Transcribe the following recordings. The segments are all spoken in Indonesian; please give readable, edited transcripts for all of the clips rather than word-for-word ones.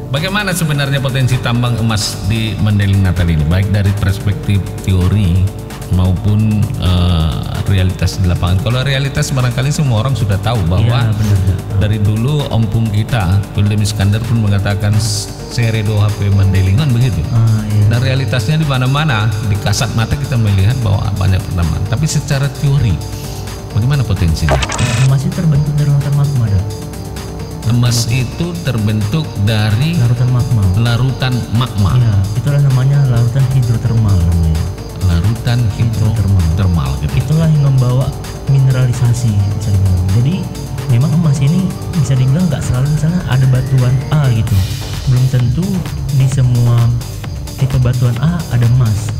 Bagaimana sebenarnya potensi tambang emas di Mandailing Natal ini, baik dari perspektif teori maupun realitas di lapangan? Kalau realitas barangkali semua orang sudah tahu bahwa dari dulu ompong kita, William Iskandar pun mengatakan Seredo HP Mandailingan begitu. Dan realitasnya di mana-mana, di kasat mata kita melihat bahwa banyak pertambangan. Tapi secara teori, bagaimana potensinya? Emas itu terbentuk dari lautan magma, Emas itu terbentuk dari larutan magma. Ya, itulah namanya larutan hidrotermal namanya. Larutan hidrotermal gitu. Itulah yang membawa mineralisasi bisa dibilang. Jadi memang emas ini bisa dibilang nggak selalu misalnya ada batuan A gitu. Belum tentu di semua tipe batuan A ada emas.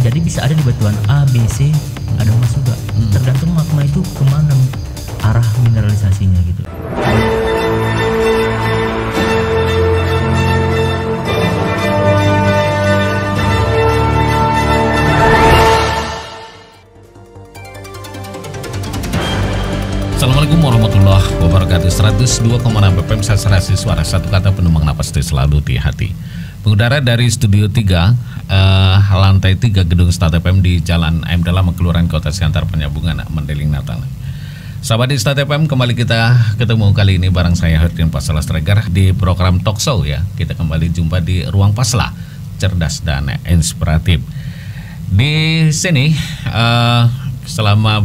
Jadi bisa ada di batuan A, B, C ada emas juga. Tergantung magma itu kemana arah mineralisasinya gitu. Assalamualaikum warahmatullahi wabarakatuh. 102,6 FM Sasaransi Suara, satu kata penumbang napas selalu di hati. Mengudara dari Studio 3 lantai 3 gedung Start FM di Jalan AM Dalam, Kelurahan Kota Siantar, Penyambungan Mandailing Natal. Sahabat di Start FM, kembali kita ketemu kali ini bareng saya Hertin Pasla Stregar di program Talk Show ya. Kita kembali jumpa di Ruang Pasla, cerdas dan inspiratif. Di sini selama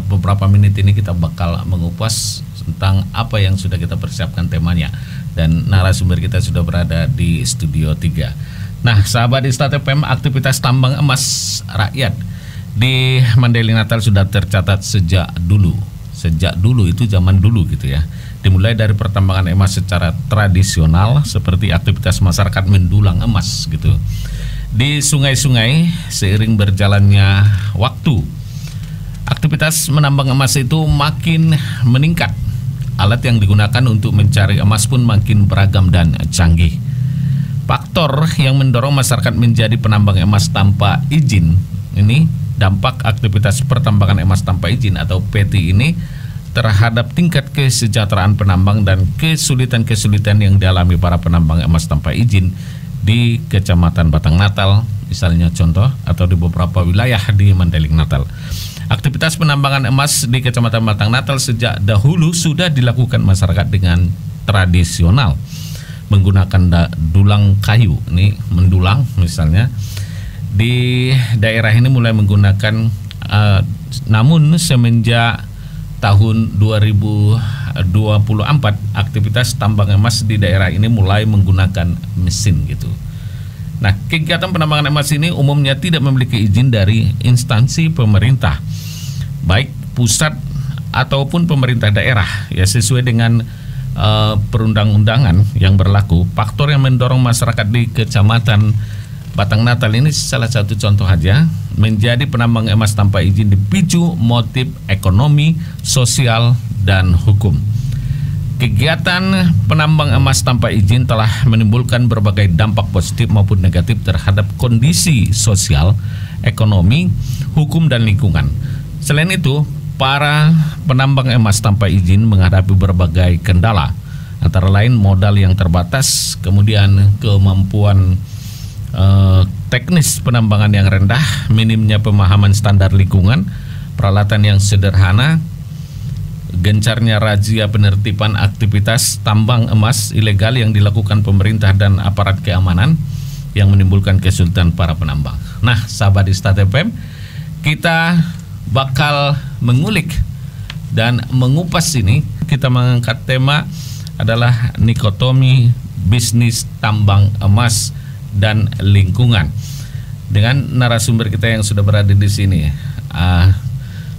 beberapa menit ini kita bakal mengupas tentang apa yang sudah kita persiapkan temanya, dan narasumber kita sudah berada di Studio 3. Nah, sahabat di Start FM, aktivitas tambang emas rakyat di Mandailing Natal sudah tercatat sejak dulu itu zaman dulu gitu ya. Dimulai dari pertambangan emas secara tradisional seperti aktivitas masyarakat mendulang emas gitu di sungai-sungai. Seiring berjalannya waktu, aktivitas menambang emas itu makin meningkat. Alat yang digunakan untuk mencari emas pun makin beragam dan canggih. Faktor yang mendorong masyarakat menjadi penambang emas tanpa izin ini, dampak aktivitas pertambangan emas tanpa izin atau PT ini terhadap tingkat kesejahteraan penambang dan kesulitan-kesulitan yang dialami para penambang emas tanpa izin di Kecamatan Batang Natal, misalnya contoh, atau di beberapa wilayah di Mandailing Natal. Aktivitas penambangan emas di Kecamatan Batang Natal sejak dahulu sudah dilakukan masyarakat dengan tradisional, menggunakan dulang kayu. Ini mendulang misalnya. Di daerah ini mulai menggunakan, namun semenjak tahun 2024 aktivitas tambang emas di daerah ini mulai menggunakan mesin gitu. Nah, kegiatan penambangan emas ini umumnya tidak memiliki izin dari instansi pemerintah, baik pusat ataupun pemerintah daerah ya, sesuai dengan perundang-undangan yang berlaku. Faktor yang mendorong masyarakat di Kecamatan Batang Natal ini salah satu contoh aja, menjadi penambang emas tanpa izin dipicu motif ekonomi, sosial, dan hukum. Kegiatan penambang emas tanpa izin telah menimbulkan berbagai dampak positif maupun negatif terhadap kondisi sosial, ekonomi, hukum, dan lingkungan. Selain itu, para penambang emas tanpa izin menghadapi berbagai kendala, antara lain modal yang terbatas, kemudian kemampuan teknis penambangan yang rendah, minimnya pemahaman standar lingkungan, peralatan yang sederhana, gencarnya razia penertiban aktivitas tambang emas ilegal yang dilakukan pemerintah dan aparat keamanan yang menimbulkan kesulitan para penambang. Nah, sahabat di Start FM, kita bakal mengulik dan mengupas ini. Kita mengangkat tema adalah dikotomi bisnis tambang emas dan lingkungan dengan narasumber kita yang sudah berada di sini.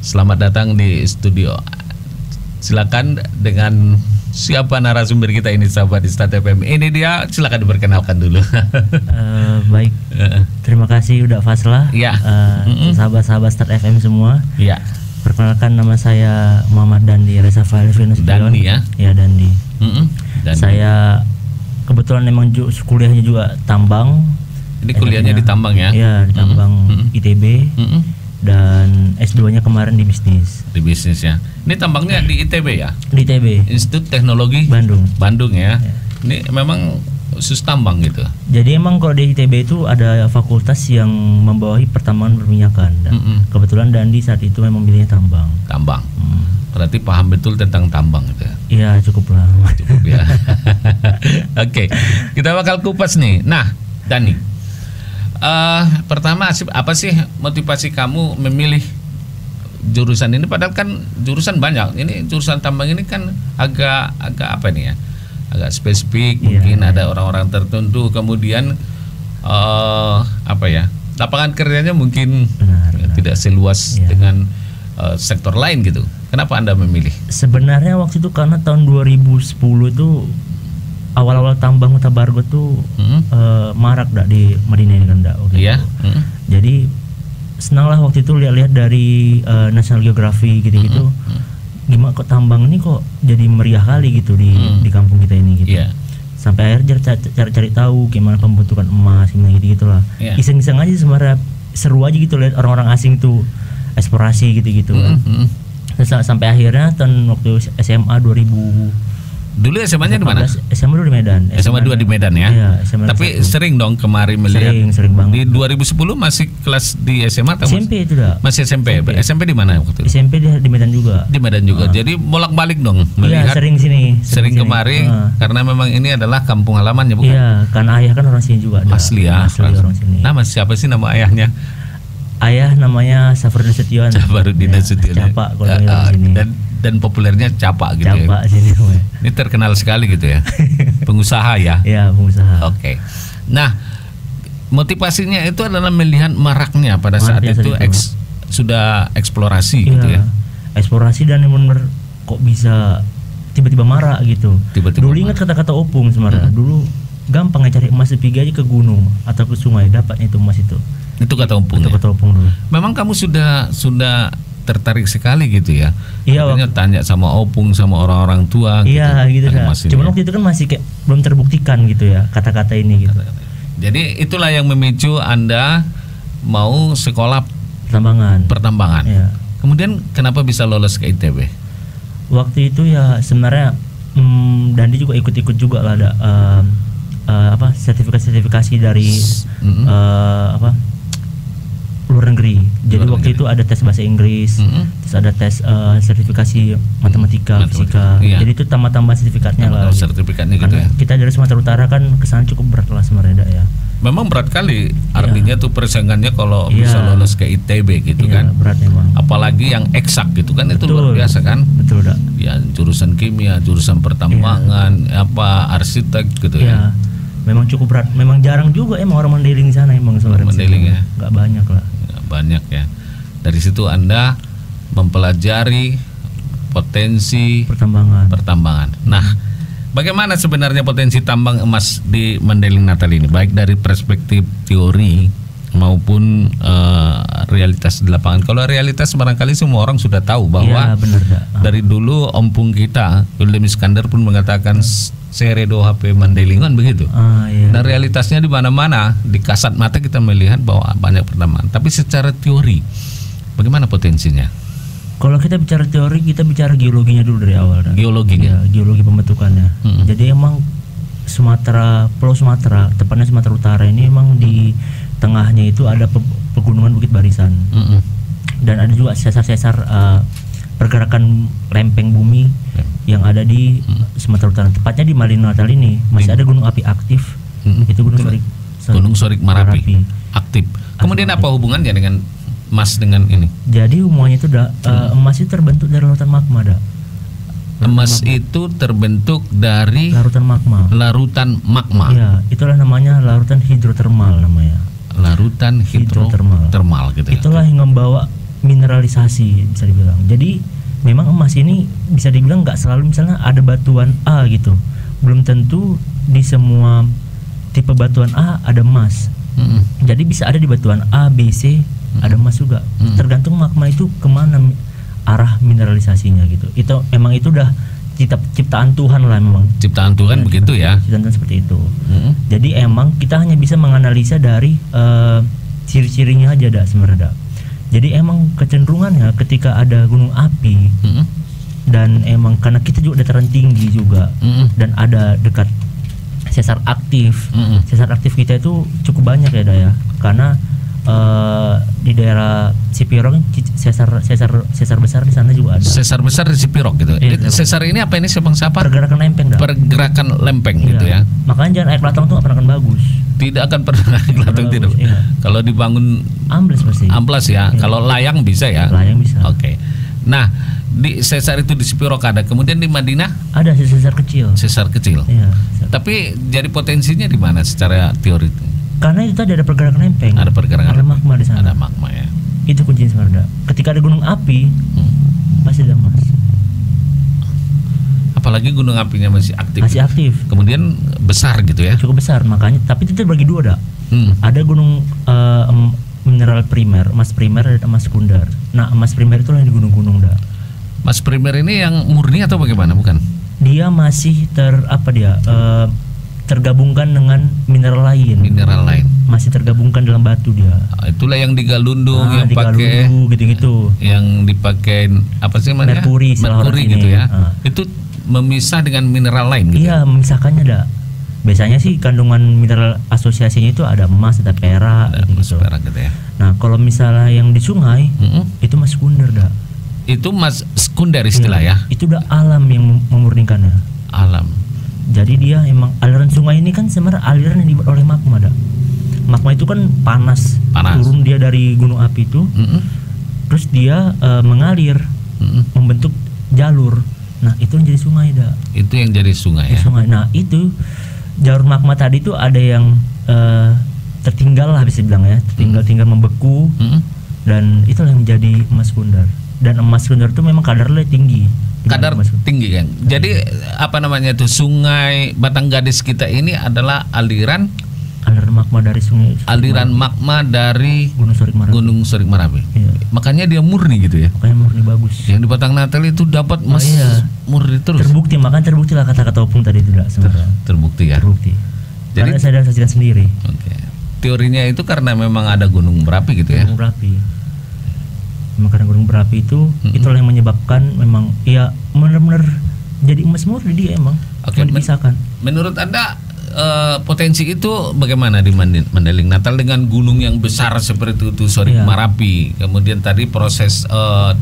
Selamat datang di studio. Silakan, dengan siapa narasumber kita ini, sahabat di Start FM? Ini dia, silakan diperkenalkan dulu. Baik, terima kasih udah Fasla. Ya. Sahabat-sahabat Start FM semua. Ya. Perkenalkan, nama saya Muhammad Dandi Reza Fahil. Dandi ya? Ya, Dandi. Dandi. Saya kebetulan memang kuliahnya juga tambang. Ini kuliahnya di tambang ya? Iya, di tambang ITB. Dan S2-nya kemarin di bisnis. Di bisnis ya. Ini tambangnya di ITB ya? Di ITB. Institut Teknologi Bandung. Bandung ya. Ini memang khusus tambang gitu. Jadi emang kalau di ITB itu ada fakultas yang membawahi pertambangan perminyakan. Kebetulan Dandi saat itu memang pilihnya tambang. Tambang. Berarti paham betul tentang tambang gitu ya. Iya, cukup lah. Cukup ya. Oke, kita bakal kupas nih. Nah, Dani, pertama apa sih motivasi kamu memilih jurusan ini? Padahal kan jurusan banyak. Ini jurusan tambang ini kan agak apa nih ya? Agak spesifik, mungkin ada orang-orang tertentu, kemudian apa ya, lapangan kerjanya mungkin tidak seluas dengan sektor lain gitu. Kenapa Anda memilih? Sebenarnya waktu itu karena tahun 2010 itu awal-awal tambang Huta Bargo tuh marak di Madinah ini kan Iya. Jadi senang lah waktu itu lihat-lihat dari National Geography gitu-gitu. Gimana kok tambang ini kok jadi meriah kali gitu di kampung kita ini gitu. Sampai akhirnya cari tahu gimana pembentukan emas gitu lah. Iseng-iseng aja sebenarnya, seru aja gitu lihat orang-orang asing tuh eksplorasi gitu-gitu kan. Sampai akhirnya tahun waktu SMA 2000. Dulu SMA-nya di mana? SMA dulu di Medan. SMA 2 di Medan ya. Iya, SMA Tapi 1. Sering dong kemari melihat. Sering banget. Di 2010 masih kelas di SMA atau SMP itu dah. Masih SMP. SMP di mana waktu itu? SMP di Medan juga. Di Medan juga. Jadi bolak-balik dong melihat. Iya, sering sini. Sering kemari karena memang ini adalah kampung halamannya, bukan? Iya, karena ayah kan orang sini juga. Asli ya. Asli orang sini. Nama siapa sih nama ayahnya? Ayah namanya Safarudin Nasution. Safarudin Nasution. Capak kalau di sini. Dan populernya Capak gitu. Capak ya. Sini. Ini terkenal sekali gitu ya. Pengusaha ya. Iya, pengusaha. Oke. Nah, motivasinya itu adalah melihat maraknya pada saat itu sudah eksplorasi gitu ya. Eksplorasi dan benar kok bisa tiba-tiba marak gitu. Dulu ingat kata-kata Opung sebenarnya. Dulu gampang cari emas pergi aja ke gunung atau ke sungai dapatnya itu emas itu. Itu kata Opung. Kata Opung dulu. Memang kamu sudah tertarik sekali gitu ya. Iya. Makanya tanya sama Opung, sama orang-orang tua. Iya gitu kan. Cuman waktu itu kan masih kayak belum terbuktikan gitu ya kata-kata ini gitu. Jadi itulah yang memicu Anda mau sekolah pertambangan. Iya. Kemudian kenapa bisa lolos ke ITB? Waktu itu ya sebenarnya Dandi juga ikut-ikut juga lah ada sertifikasi dari luar negeri. Jadi waktu itu ada tes bahasa Inggris, terus ada tes sertifikasi matematika, fisika. Iya. Jadi itu tambah sertifikatnya lah. Sertifikatnya gitu ya. Kita dari Sumatera Utara kan kesana cukup berat lah sebenarnya ya. Memang berat kali. Artinya tuh persaingannya kalau bisa lolos ke ITB gitu kan. Berat memang. Apalagi yang eksak gitu kan. Itu luar biasa kan. Betul dah. Ya jurusan kimia, jurusan pertambangan, arsitek gitu ya. Memang cukup berat. Memang jarang juga emang orang Mandailing di sana emang sebenarnya. Mandailing ya. Enggak banyak lah. Banyak ya. Dari situ Anda mempelajari potensi pertambangan. Nah, bagaimana sebenarnya potensi tambang emas di Mandailing Natal ini, baik dari perspektif teori maupun realitas di lapangan? Kalau realitas barangkali semua orang sudah tahu bahwa dari dulu ompong kita William Iskandar pun mengatakan Seredo HP Mandailingan begitu. Dan realitasnya di mana-mana, di kasat mata kita melihat bahwa banyak pertambangan. Tapi secara teori, bagaimana potensinya? Kalau kita bicara teori, kita bicara geologinya dulu dari awal. Geologinya? Ya, geologi pembentukannya. Jadi emang Pulau Sumatera, tepatnya Sumatera Utara ini emang di tengahnya itu ada pegunungan Bukit Barisan. Dan ada juga sesar-sesar pergerakan lempeng bumi yang ada di Sumatera Utara. Tepatnya di Madinah Natal ini masih ada gunung api aktif. Itu Gunung Sorik Marapi aktif. Kemudian apa hubungannya dengan emas dengan ini? Jadi hubungannya itu emas itu terbentuk dari lautan magma Emas itu terbentuk dari larutan magma. Larutan magma. Iya, itulah namanya larutan hidrotermal namanya. Larutan hidrotermal gitu ya. Itulah yang membawa mineralisasi bisa dibilang. Jadi memang emas ini bisa dibilang nggak selalu misalnya ada batuan A gitu. Belum tentu di semua tipe batuan A ada emas. Jadi bisa ada di batuan A, B, C ada emas juga. Tergantung magma itu kemana arah mineralisasinya gitu. Itu memang itu udah ciptaan Tuhan lah memang. Ciptaan Tuhan begitu ya. Ciptaan Tuhan seperti itu. Jadi emang kita hanya bisa menganalisa dari ciri-cirinya aja sebenarnya. Jadi emang kecenderungannya ketika ada gunung api dan emang karena kita juga dataran tinggi juga dan ada dekat sesar aktif. Mm-mm. Sesar aktif kita itu cukup banyak ya, ya. Karena di daerah Cipiro kan sesar besar di sana juga ada. Sesar besar di Cipirok gitu. Iya, Sesar ini apa ini Bang Sapar? Pergerakan lempeng dah. Pergerakan lempeng Iya. gitu ya. Makanya jalan air Pelatong tuh gak pernah akan bagus. Tidak akan pernah kelihatan Bagus, tidak. iya. Kalau dibangun Ambles pasti. amplas ya. Iya. Kalau layang bisa ya. Layang bisa. Oke. Nah, di sesar itu di Cipirok ada. Kemudian di Madinah Ada sesar kecil. sesar kecil. Iya. Tapi jadi potensinya di mana secara teori? Karena itu tadi ada pergerakan lempeng. Ada pergerakan Ada lempeng. magma di sana. Ada magma ya. Itu kuncinya sebenarnya. Ketika ada gunung api, pasti ada emas. Apalagi gunung apinya masih aktif. Masih aktif. Kemudian besar gitu ya. Cukup besar makanya. Tapi itu terbagi dua dah. Ada gunung mineral primer, emas primer dan emas sekunder. Nah, emas primer itu yang di gunung-gunung dah. Mas primer ini yang murni atau bagaimana? Bukan? Dia masih tergabungkan dengan mineral lain. Mineral lain. Masih tergabungkan dalam batu dia. Itulah yang di Galundung, yang di pakai Galudu, gitu-gitu. yang dipakai apa sih namanya? Merkuri, salah Merkuri orang gitu ini. ya. Itu memisah dengan mineral lain gitu. Iya, memisahkannya dah. Biasanya sih kandungan mineral asosiasinya itu ada emas, ada perak, Ada emas, gitu. perak gitu ya. Nah, kalau misalnya yang di sungai itu mas sekunder dah. Itu mas sekunder istilah ya. Itu udah alam yang memurnikannya. Alam. Jadi dia emang aliran sungai ini kan sebenarnya aliran yang dibuat oleh magma dah. Magma itu kan panas. Turun dia dari gunung api itu, terus dia mengalir, membentuk jalur. Nah, itu yang jadi sungai dah. Itu yang jadi sungai ya. Sungai. Nah, itu jalur magma tadi itu ada yang tertinggal lah bisa bilang ya, tinggal membeku, dan itulah yang menjadi emas sekunder. Dan emas sekunder itu memang kadarnya tinggi. Kadar tinggi kan. Jadi apa namanya itu Sungai Batanggadis kita ini adalah aliran magma dari sungai. Magma dari Gunung Sorik Marapi. Iya. Makanya dia murni gitu ya. Makanya murni bagus. Yang di Batang Natal itu dapat emas murni terus. Terbukti lah kata-kata Opung tadi itu sebenarnya. Terbukti ya. Terbukti. Jadi karena saya saksikan sendiri. Oke. Teorinya itu karena memang ada gunung berapi gitu ya. Gunung berapi. Memang karena gunung berapi itu itulah yang menyebabkan memang ya benar-benar jadi emas murni dia emang. Oke. Dipisahkan. Menurut Anda potensi itu bagaimana di Mandailing Natal dengan gunung yang besar seperti itu Sorik Marapi, kemudian tadi proses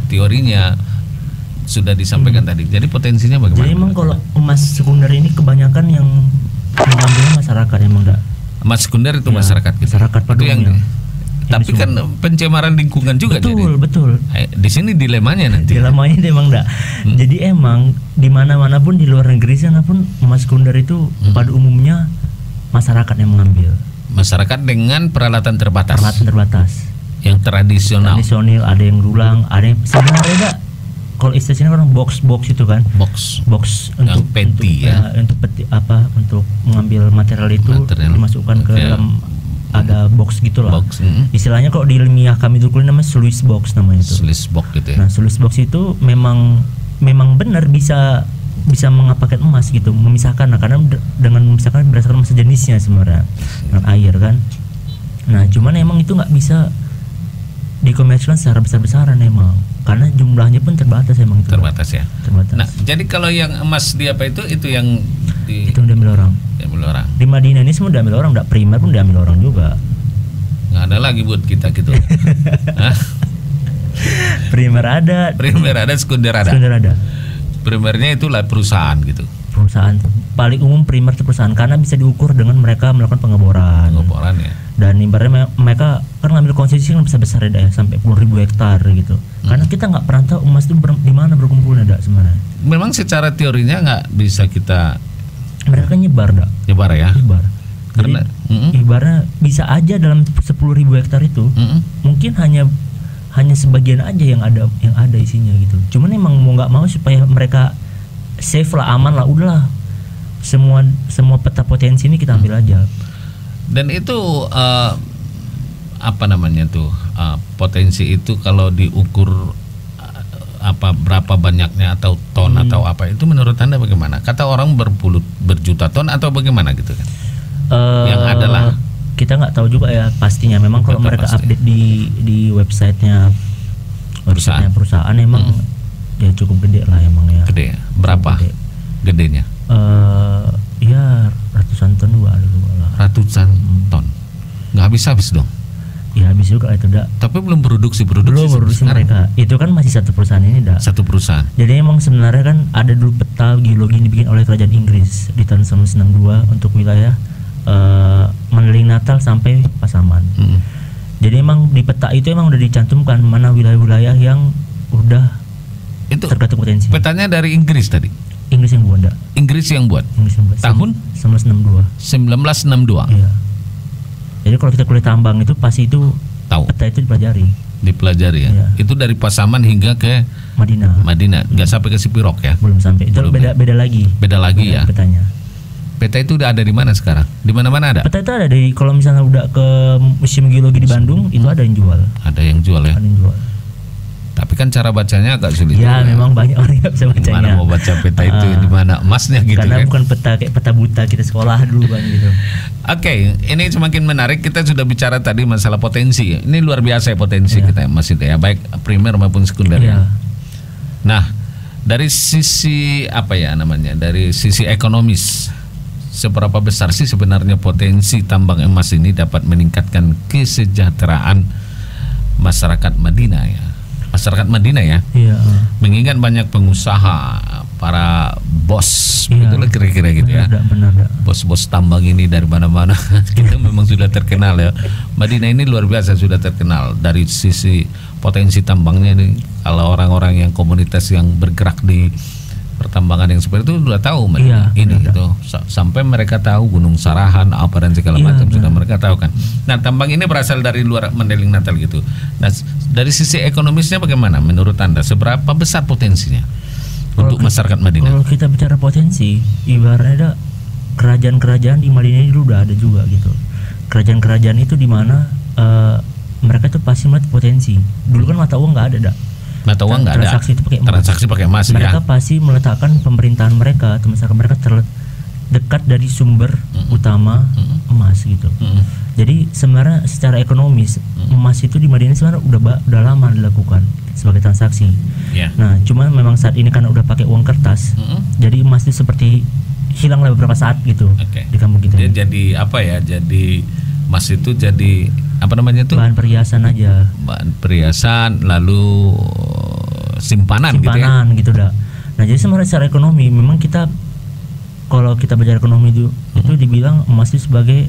teorinya sudah disampaikan tadi. Jadi potensinya bagaimana? Jadi emang kalau emas sekunder ini kebanyakan yang mengambilnya masyarakat emang enggak. Emas sekunder itu masyarakat gitu. Masyarakat pada umumnya. Tapi kan pencemaran lingkungan juga. Betul. Di sini dilemanya nanti. Dilemanya emang enggak. Jadi emang di mana-mana pun di luar negeri sana pun emas sekunder itu pada umumnya masyarakat yang mengambil. Masyarakat dengan peralatan terbatas. Yang tradisional. Ada yang dulang, ada yang sebenarnya enggak. Kalau istilahnya orang box itu kan. Box untuk peti ya. Untuk peti untuk mengambil material itu dimasukkan ke dalam ada box gitu lah. Istilahnya kalau di ilmiah kami itu namanya sluice box namanya itu. Sluice box gitu ya. Nah, sluice box itu memang benar bisa mengapakan emas gitu, memisahkan. Nah, karena dengan memisahkan berdasarkan masa jenisnya sebenarnya dengan air kan. Nah, cuman emang itu nggak bisa dikomersialkan secara besar-besaran emang. Karena jumlahnya pun terbatas emang itu. Terbatas ya. Terbatas. Nah, jadi kalau yang emas di apa itu yang itu diambil orang. Di Madinah ini semua diambil orang, enggak primer pun diambil orang juga. Nggak ada lagi buat kita gitu. Primer ada, sekunder ada. Primernya itulah perusahaan gitu. Perusahaan paling umum primer itu perusahaan karena bisa diukur dengan mereka melakukan pengeboran ya. Dan ibaratnya mereka kan ngambil konsesi kan besar ya sampai 10.000 hektar gitu. Karena kita nggak pernah tahu emas itu di mana berkumpulnya sebenarnya. Memang secara teorinya nggak bisa kita. Mereka nyebar ya. Karena ibaratnya bisa aja dalam 10.000 hektar itu mungkin hanya sebagian aja yang ada isinya gitu. Cuman emang mau nggak mau supaya mereka safe lah, aman lah, udahlah semua peta potensi ini kita ambil aja. Dan itu potensi itu kalau diukur berapa banyaknya atau ton atau apa itu menurut Anda bagaimana? Kata orang berjuta ton atau bagaimana gitu kan? Yang adalah kita nggak tahu juga ya pastinya. Memang kalau mereka update di websitenya perusahaan emang ya cukup gede lah emang ya. Gede. Berapa? Gedenya? Ya ratusan ratusan ton juga ada juga lah. Ratusan ton. Nggak habis-habis dong. Ya habis juga itu dak. Tapi belum produksi Belum produksi sekarang. mereka. Itu kan masih satu perusahaan ini dak. Satu perusahaan. Jadi emang sebenarnya kan ada dulu peta geologi yang dibikin oleh kerajaan Inggris di tahun 1962 untuk wilayah Mandailing Natal sampai Pasaman. Jadi emang di peta itu emang udah dicantumkan mana wilayah-wilayah yang udah Itu tergantung potensi. petanya dari Inggris tadi. Inggris yang buat dak. Inggris yang buat. Inggris yang buat. Tahun 1962. 1962. Iya. Jadi kalau kita kuliah tambang itu pasti itu Tahu. peta itu Dipelajari ya. Iya. Itu dari Pasaman hingga ke Madinah. Nggak sampai ke Sipirok ya. Belum sampai. Itu Belum ya? beda lagi. Beda lagi ya. Petanya. Peta itu udah ada di mana sekarang? Di mana-mana ada? Peta itu ada di kalau misalnya udah ke Museum Geologi di Bandung itu ada yang jual. Ada yang jual ya. Ada yang jual. Tapi kan cara bacanya agak sulit. Ya memang banyak orang yang bisa bacanya. Mana mau baca peta itu di mana emasnya gitu Karena kan. bukan peta kayak peta buta kita sekolah dulu kan gitu. Oke, ini semakin menarik. Kita sudah bicara tadi masalah potensi. Ini luar biasa ya potensi kita masih ya, baik primer maupun sekunder ya. Nah, dari sisi apa ya namanya? Dari sisi ekonomis, seberapa besar sih sebenarnya potensi tambang emas ini dapat meningkatkan kesejahteraan masyarakat Madinah ya? Masyarakat Madinah ya. Iya. Mengingat banyak pengusaha, para bos, begitulah kira-kira gitu ya. Benar. Bos-bos tambang ini dari mana-mana kita memang sudah terkenal ya. Madinah ini luar biasa sudah terkenal dari sisi potensi tambangnya ini. Kalau orang-orang yang komunitas yang bergerak di pertambangan yang seperti itu sudah tahu Madinah ini gitu. Sampai mereka tahu Gunung Sarahan apa dan segala macam sudah mereka tahu kan. Nah, tambang ini berasal dari luar Mandailing Natal gitu. Nah, dari sisi ekonomisnya bagaimana menurut Anda? Seberapa besar potensinya untuk masyarakat Madinah? Kalau kita bicara potensi, ibaratnya kerajaan-kerajaan di Madinah dulu udah ada juga gitu. Kerajaan-kerajaan itu di mana mereka tuh pasti melihat potensi. Dulu kan mata uang nggak ada dak. Mata uang nggak ada. Transaksi itu pakai emas. Transaksi pakai emas mereka ya. pasti meletakkan pemerintahan mereka atau masyarakat mereka dekat dari sumber utama emas gitu. Jadi sebenarnya secara ekonomis emas itu di Madinah sebenarnya udah lama dilakukan sebagai transaksi. Nah, cuman memang saat ini karena udah pakai uang kertas, jadi emas itu seperti hilang lah beberapa saat gitu di kampung kita. Dia jadi apa ya? Jadi emas itu jadi apa namanya tuh? Bahan perhiasan aja. Bahan perhiasan lalu simpanan gitu dah. Nah, jadi sebenarnya secara ekonomi memang kita kalau kita belajar ekonomi itu dibilang emas itu sebagai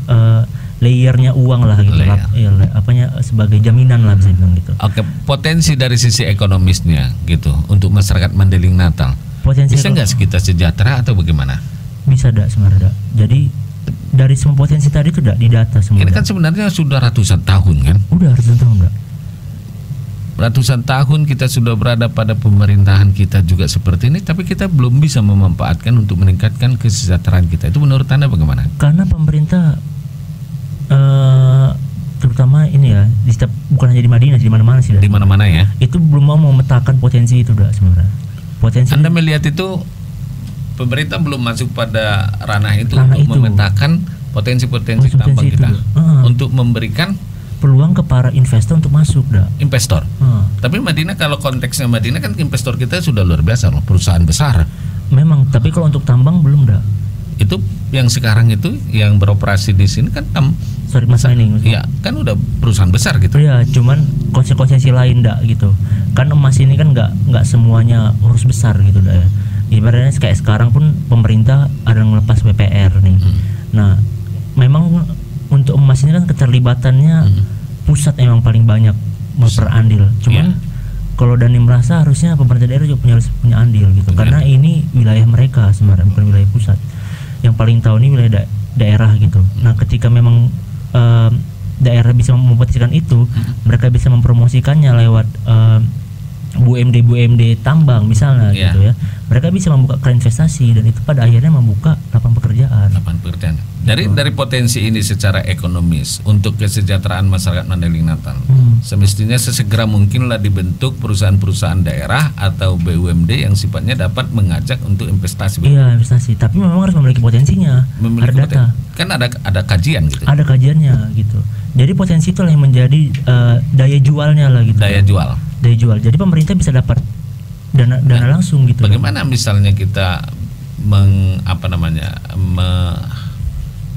layernya uang lah gitu. Apanya sebagai jaminan lah bisa bilang gitu. Oke, potensi dari sisi ekonomisnya gitu untuk masyarakat Mandailing Natal. Bisa nggak kita sejahtera atau bagaimana? Bisa dak sebenarnya dak. Jadi dari semua potensi tadi itu dak didata semua. Ini kan sebenarnya sudah ratusan tahun kan? Udah ratusan tahun dak. Ratusan tahun kita sudah berada pada pemerintahan kita juga seperti ini, tapi kita belum bisa memanfaatkan untuk meningkatkan kesejahteraan kita. Itu menurut Anda bagaimana? Karena pemerintah terutama ini ya, bukan hanya di Madinah, di mana-mana sih. Di mana-mana ya. Itu belum mau memetakan potensi itu dah sebenarnya. Potensi. Anda melihat itu pemerintah belum masuk pada ranah itu untuk memetakan potensi-potensi tambang kita untuk memberikan peluang ke para investor untuk masuk dah. Investor. Tapi Madinah kalau konteksnya Madinah kan investor kita sudah luar biasa loh, perusahaan besar. Memang, tapi kalau untuk tambang belum dah. Itu yang sekarang itu yang beroperasi di sini kan Mas Mining. Iya, kan udah perusahaan besar gitu. Iya, cuman konsekuensi lain dah gitu. Kan emas ini kan nggak semuanya harus besar gitu dah ya. Ibaratnya kayak sekarang pun pemerintah ada ngelepas PPR nih. Nah, memang untuk emas ini kan keterlibatannya pusat emang paling banyak berandil. Cuman kalau Dhani merasa harusnya pemerintah daerah juga punya andil gitu. Karena ini wilayah mereka sebenarnya bukan wilayah pusat. Yang paling tahu ini wilayah daerah gitu. Nah, ketika memang daerah bisa memposisikan itu, mereka bisa mempromosikannya lewat BUMD tambang misalnya gitu ya. Mereka bisa membuka keran investasi dan itu pada akhirnya membuka lapangan pekerjaan. Dari potensi ini secara ekonomis untuk kesejahteraan masyarakat Mandailing Natal, semestinya sesegera mungkinlah dibentuk perusahaan-perusahaan daerah atau BUMD yang sifatnya dapat mengajak untuk investasi. Iya, investasi. Tapi memang harus memiliki potensinya. Ada data. Kan ada kajian gitu. Ada kajiannya gitu. Jadi potensi itu yang menjadi daya jualnya lah gitu. Daya jual. Jadi pemerintah bisa dapat dana langsung gitu. Bagaimana misalnya kita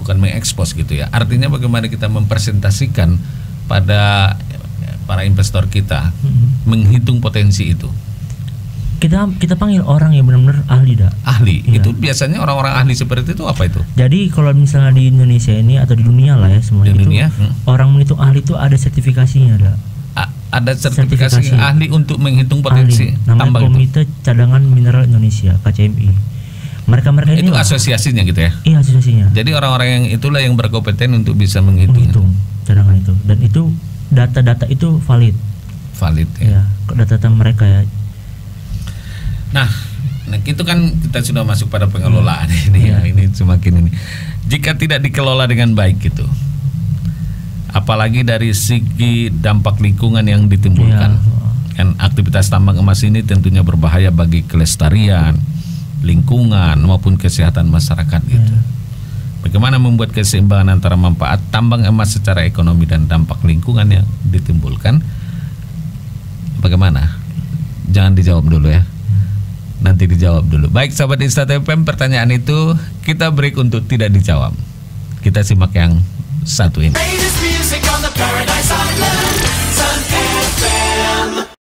bukan mengekspos gitu ya. Artinya bagaimana kita mempresentasikan pada para investor kita menghitung potensi itu. Kita panggil orang yang benar-benar ahli, dah. Ahli. Iya. Itu biasanya orang-orang ahli seperti itu apa itu? Jadi kalau misalnya di Indonesia ini atau di dunia lah ya semuanya Di itu dunia, orang menghitung ahli itu ada sertifikasinya, dah. Ada sertifikasi ahli untuk menghitung potensi namanya tambang Komite Cadangan Mineral Indonesia (KCMI). Mereka ini itu asosiasinya gitu ya. Iya, asosiasinya. Jadi orang-orang yang itulah yang berkompeten untuk bisa menghitung cadangan itu, dan itu data-data itu valid ya. Data-data mereka ya. Nah itu kan kita sudah masuk pada pengelolaan ini ya. Ini semakin ini jika tidak dikelola dengan baik gitu, apalagi dari segi dampak lingkungan yang ditimbulkan. Kan aktivitas tambang emas ini tentunya berbahaya bagi kelestarian lingkungan maupun kesehatan masyarakat gitu. Bagaimana membuat keseimbangan antara manfaat tambang emas secara ekonomi dan dampak lingkungan yang ditimbulkan? Bagaimana? Jangan dijawab dulu ya. Nanti dijawab dulu. Baik sahabat Instat FM, pertanyaan itu kita break untuk tidak dijawab. Kita simak yang satu ini.